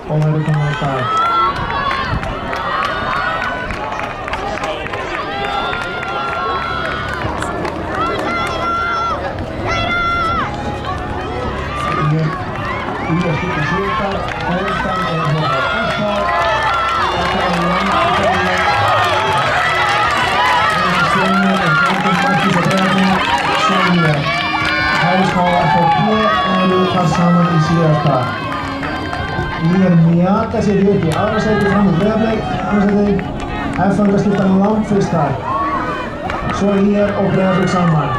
og verður komin á stað. Í að skipta síðan, Hólstan er hérna á FH, þetta er langt Stjórnir og Gjöndum Markís og Breiðablik, Sjónir, HSK og FHB eru þar saman í síðasta. Í mjaka sér upp í aðra sæti fram í Breiðablik, annars sæti, FH skipta langt fyrst þar. Svo og Breiðablik saman.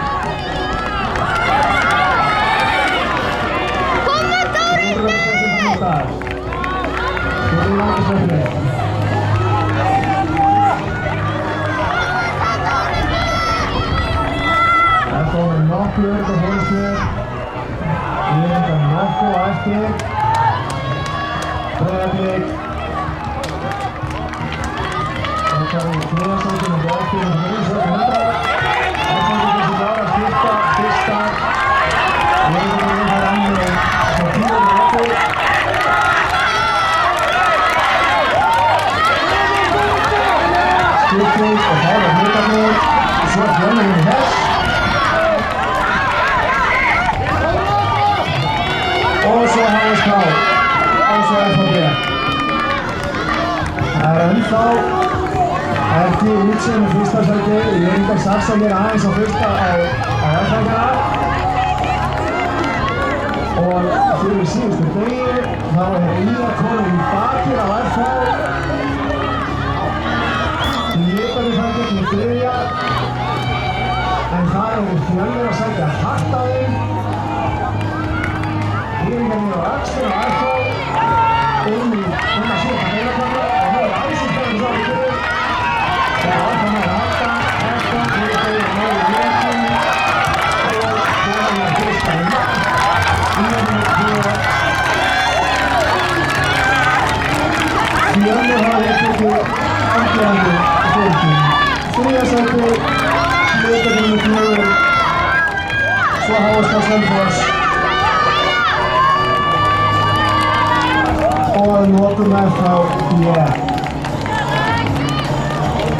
Nokkuð upp á Hólsnir, Írendar nokkuð á eftir, Breiðablik, þetta er þriðasætinn og eftir og þriðasætinn þetta. Þetta er þessi bara að skipta fyrsta, Írendar það annir, svo tíður eftir. Skiptið og það er Breiðablik, svo Fjölnir í hest. Og svo HSK, og svo FHB. Það er ennþá ekki útsýn í fyrsta sæti. Írendar satsa hér aðeins á fyrsta á FH-gana. Og fyrir síðustu degi þá er Íra komin í bakið á FH. Líkandi fættir í þriðja. En það eru Fjölnir að sækja hart á þeim. Írendar á axlinn á FH, að síðan heilaplana og nú er æsinn fyrir svo í fyrir. Það er áfram að halda, FH fyrir þeir með í leikin og fyrir að fyrsta í mark. Írendar fyrir Fjölnir hafa tekið afgerandi fólkin. Þriðja sæti, Breiðablik með 4, svo HSK Selfoss. Og að lokum FHB.